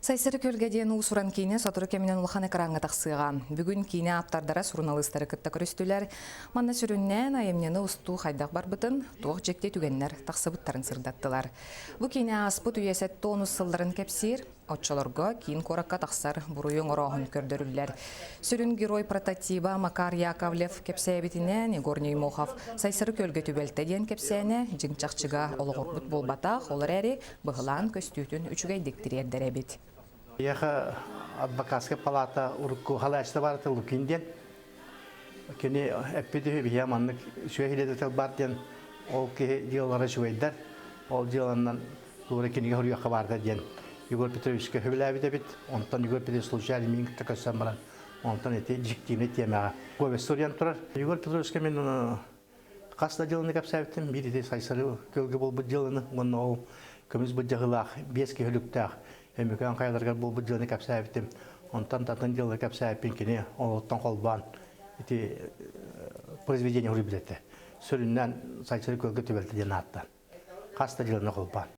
Сайсыры көлге дейін ұсыран кейіне сатыры кемінен ұлхан экраңға тақсыға. Бүгін кейіне аптардара сұрналыстары кітті көрістілер. Манна сүріннен айымнені ұсту қайдақ бар бұтын, тоқ жекте түгеннер тақсыбыттарын сырдаттылар. Бұ кейіне аспыт үйесет тонус сылдарын кепсир, отчаларға кейін коракка тақсар бұруйың орағын көрдірілер. Сүрін герой прототипа Макар Яковлев кепсәйбетінен Игорь Неймохов сайсыры көлге түбелті ден кепсәне жыңчақчыға олығыр бұт болбатақ, олар әрі бұғылан көстүйтін үчігей дектірердер әбет. Яха адвокатская палата урку халачта барты лукинден. Кене эппеде бияманнык шөһилете барден ол ке диалары шөйдер. Ол диаланнан тура кенеге хөрүгө кабарда ден. Егор Петровичке хөбеләбиде бит. Онтан Егор Петрович случайно мин такасам баран. Онтан эти диктивне тема. Көбе историям турар. Егор Петровичке мен каста диаланы капсаптым. Бириде сайсары көлгө болбу диаланы. Онно ол көмүз бу жагылак 5 көлүктак. Эмекан кайларга бул бүдөлүн капсаптым. Онтан татын диаланы капсаптым кене олоттан колбан. Эти произведение урибилете. Сөрүннән сайсары көлгө төбөлтү ден аттан. Каста диаланы колбан.